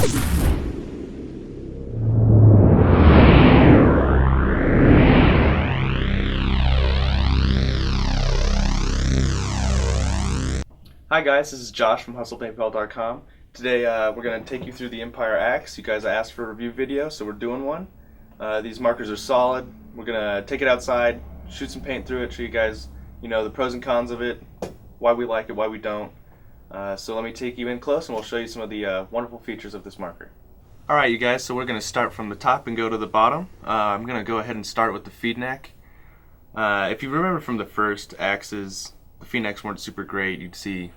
Hi guys, this is Josh from HustlePaintball.com. Today we're going to take you through the Empire Axe. You guys asked for a review video, so we're doing one. These markers are solid. We're going to take it outside, shoot some paint through it, show you guys, the pros and cons of it, why we like it, why we don't. So let me take you in close and we'll show you some of the wonderful features of this marker. Alright you guys, so we're going to start from the top and go to the bottom. I'm going to go ahead and start with the feed neck. If you remember from the first axes, the feed necks weren't super great. You'd see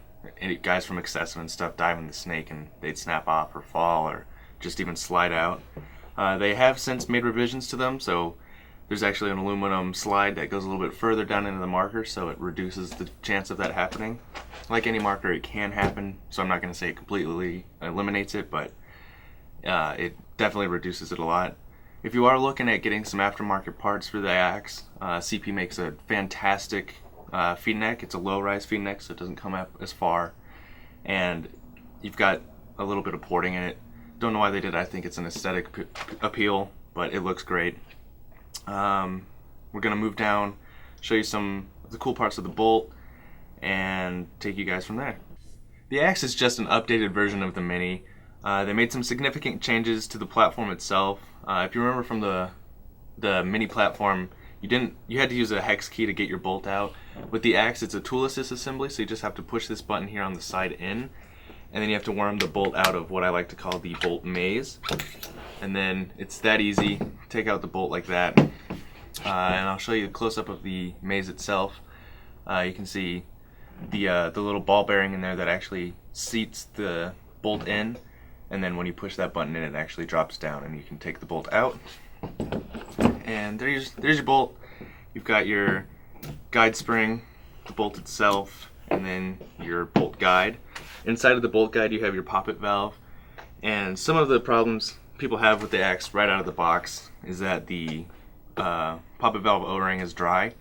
guys from Excessive and stuff dive in the snake and they'd snap off or fall or just even slide out. They have since made revisions to them, so there's actually an aluminum slide that goes a little bit further down into the marker, so it reduces the chance of that happening. Like any marker, it can happen, so I'm not going to say it completely eliminates it, but it definitely reduces it a lot. If you are looking at getting some aftermarket parts for the axe, CP makes a fantastic feed neck. It's a low-rise feed neck, so it doesn't come up as far, and you've got a little bit of porting in it. Don't know why they did it. I think it's an aesthetic appeal, but it looks great. We're gonna move down, show you some of the cool parts of the bolt, and take you guys from there. The axe is just an updated version of the Mini. They made some significant changes to the platform itself. If you remember from the Mini platform, you had to use a hex key to get your bolt out. With the axe, it's a tool assist assembly, so you just have to push this button here on the side in, and then you have to worm the bolt out of what I like to call the bolt maze. And then it's that easy. Take out the bolt like that, and I'll show you a close-up of the maze itself. You can see the little ball bearing in there that actually seats the bolt in, and then when you push that button in, it actually drops down, and you can take the bolt out. And there's your bolt. You've got your guide spring, the bolt itself, and then your bolt guide. Inside of the bolt guide you have your poppet valve. And some of the problems people have with the axe right out of the box is that the poppet valve O-ring is dry.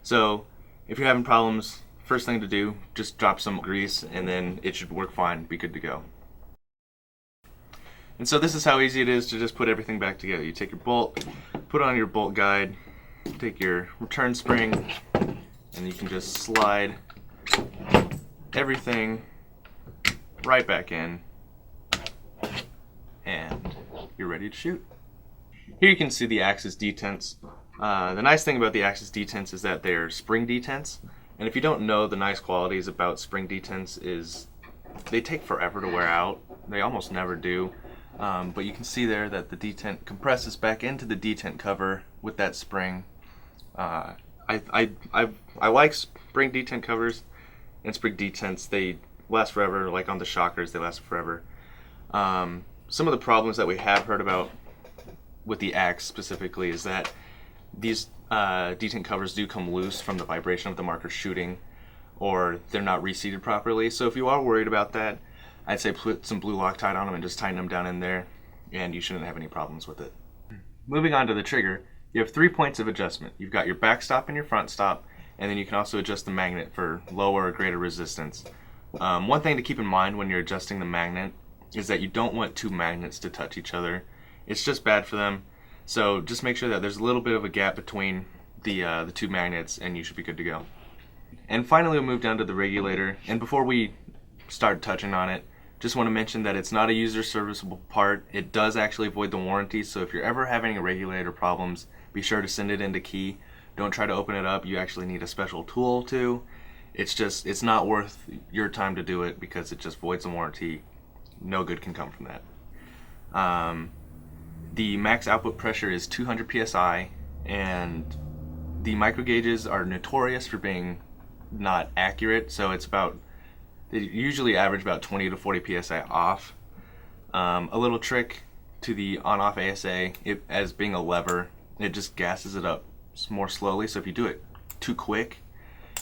So if you're having problems, first thing to do, just drop some grease and then it should work fine, be good to go. And so this is how easy it is to just put everything back together. You take your bolt, put on your bolt guide, take your return spring, and you can just slide everything right back in, and you're ready to shoot. Here you can see the axis detents. The nice thing about the axis detents is that they're spring detents, and if you don't know, the nice qualities about spring detents is they take forever to wear out. They almost never do. But you can see there that the detent compresses back into the detent cover with that spring. I like spring detent covers and spring detents. They last forever. Like on the shockers, they last forever. Some of the problems that we have heard about with the axe specifically is that these detent covers do come loose from the vibration of the marker shooting, or they're not reseated properly. So if you are worried about that, I'd say put some blue Loctite on them and just tighten them down in there, and you shouldn't have any problems with it. Moving on to the trigger, you have 3 points of adjustment. You've got your back stop and your front stop, and then you can also adjust the magnet for lower or greater resistance. One thing to keep in mind when you're adjusting the magnet is that you don't want two magnets to touch each other. It's just bad for them. So just make sure that there's a little bit of a gap between the two magnets, and you should be good to go. And finally, we'll move down to the regulator. And before we start touching on it, just want to mention that it's not a user serviceable part. It does actually void the warranty, so if you're ever having regulator problems, be sure to send it into key. Don't try to open it up. You actually need a special tool to. It's not worth your time to do it because it just voids the warranty. No good can come from that. The max output pressure is 200 psi, and the micro gauges are notorious for being not accurate, so they usually average about 20 to 40 psi off. A little trick to the on-off ASA, as being a lever, it just gasses it up more slowly, so if you do it too quick,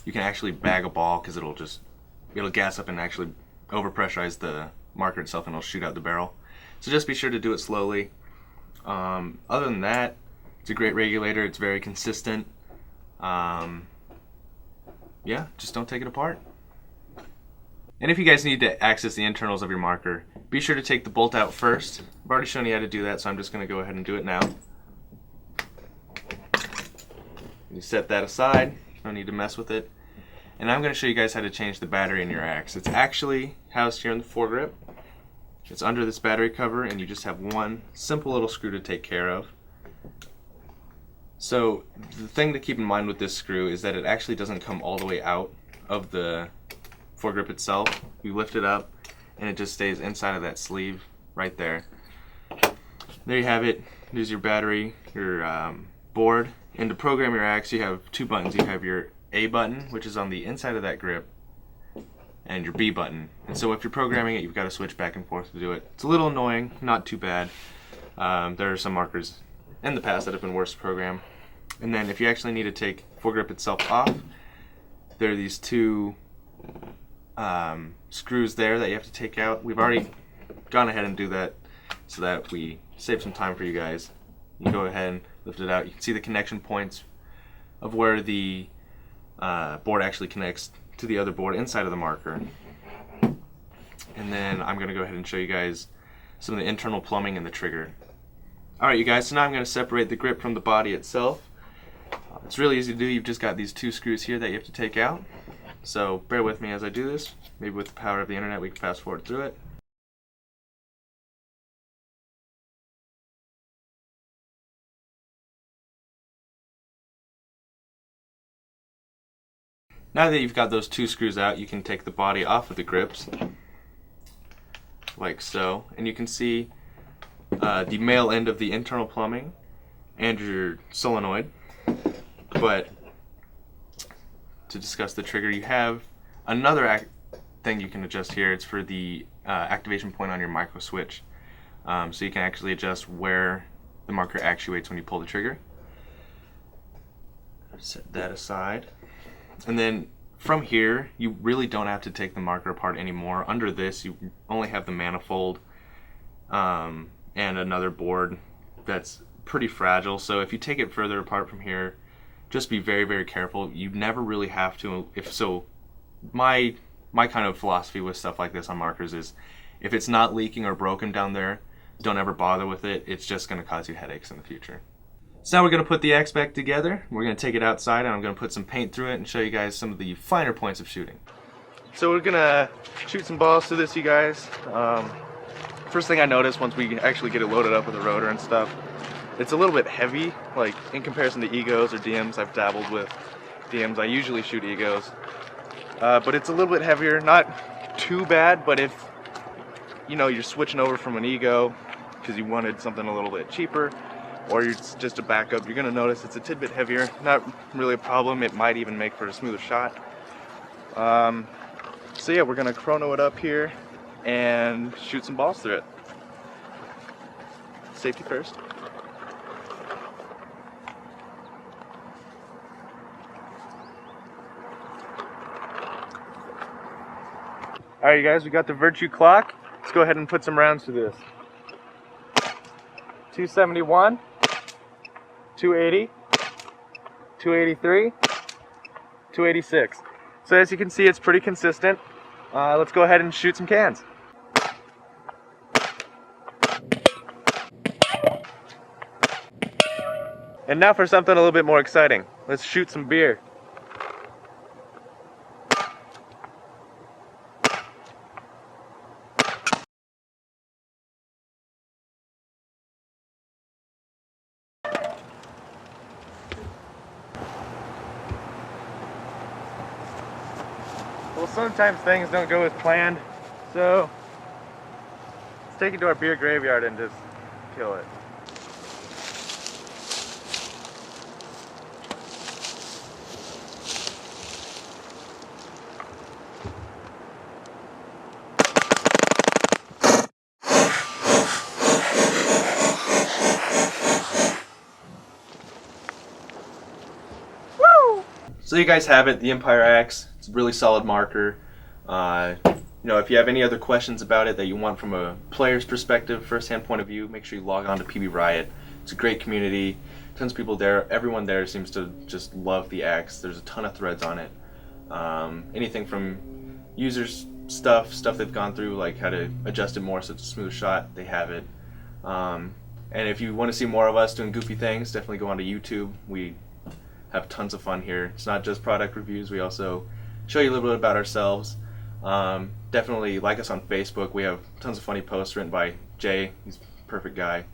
you can actually bag a ball because it'll gas up and actually overpressurize the marker itself, and it'll shoot out the barrel. So just be sure to do it slowly. Other than that, it's a great regulator. It's very consistent. Yeah, just don't take it apart. And if you guys need to access the internals of your marker, Be sure to take the bolt out first. I've already shown you how to do that, so I'm just going to go ahead and do it now. You set that aside, no need to mess with it. And I'm going to show you guys how to change the battery in your axe. It's actually housed here in the foregrip. It's under this battery cover, and you just have one simple little screw to take care of. So the thing to keep in mind with this screw is that it actually doesn't come all the way out of the foregrip itself. You lift it up and it just stays inside of that sleeve right there. There you have it. There's your battery, your board. And to program your axe, you have two buttons. You have your A button, which is on the inside of that grip, and your B button. And so if you're programming it, you've got to switch back and forth to do it. It's a little annoying, not too bad. There are some markers in the past that have been worse to program. And then if you actually need to take foregrip itself off, there are these two screws there that you have to take out. We've already gone ahead and do that so that we save some time for you guys. You go ahead and lift it out. You can see the connection points of where the board actually connects to the other board inside of the marker. And then I'm going to go ahead and show you guys some of the internal plumbing and the trigger. Alright you guys, so now I'm going to separate the grip from the body itself. It's really easy to do. You've just got these two screws here that you have to take out. So bear with me as I do this. Maybe with the power of the internet we can fast forward through it. Now that you've got those two screws out, you can take the body off of the grips, like so, and you can see the male end of the internal plumbing and your solenoid. But to discuss the trigger, you have another thing you can adjust here. It's for the activation point on your micro switch, so you can actually adjust where the marker actuates when you pull the trigger. Set that aside. And then from here, you really don't have to take the marker apart anymore. Under this, you only have the manifold and another board that's pretty fragile. So if you take it further apart from here, just be very, very careful. You never really have to. My kind of philosophy with stuff like this on markers is, if it's not leaking or broken down there, don't ever bother with it. It's just going to cause you headaches in the future. So now we're going to put the axe back together. We're going to take it outside and I'm going to put some paint through it and show you guys some of the finer points of shooting. So we're going to shoot some balls through this, you guys. First thing I noticed once we actually get it loaded up with a rotor and stuff, it's a little bit heavy, like in comparison to egos or DMs. I've dabbled with DMs. I usually shoot egos. But it's a little bit heavier, not too bad, but if you're switching over from an ego because you wanted something a little bit cheaper, or it's just a backup, you're going to notice it's a tidbit heavier. Not really a problem. It might even make for a smoother shot. So yeah, we're going to chrono it up here and shoot some balls through it. Safety first. Alright you guys, we got the Virtue clock. Let's go ahead and put some rounds through this. 271, 280, 283, 286. So as you can see, it's pretty consistent. Let's go ahead and shoot some cans. And now for something a little bit more exciting. Let's shoot some beer. Well, sometimes things don't go as planned, so let's take it to our beer graveyard and just kill it. So you guys have it, the Empire Axe. It's a really solid marker. If you have any other questions about it that you want from a player's perspective, first-hand point of view, make sure you log on to PB Riot. It's a great community, tons of people there. Everyone there seems to just love the axe. There's a ton of threads on it. Anything from users stuff they've gone through, like how to adjust it more so it's a smoother shot. They have it. And if you want to see more of us doing goofy things, definitely go onto YouTube. We have tons of fun here. It's not just product reviews. We also show you a little bit about ourselves. Definitely like us on Facebook. We have tons of funny posts written by Jay. He's a perfect guy.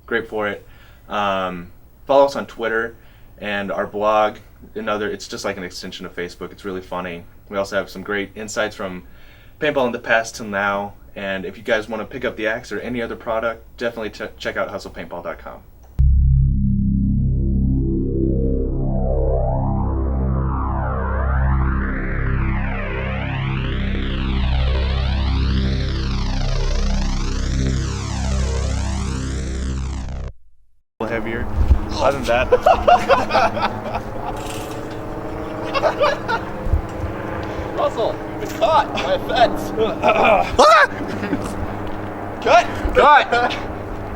Great for it. Follow us on Twitter and our blog. It's just like an extension of Facebook. It's really funny. We also have some great insights from paintball in the past till now. And if you guys want to pick up the axe or any other product, definitely check out hustlepaintball.com. Heavier. Other than that, Russell, you've been caught by a fence. Cut! Cut!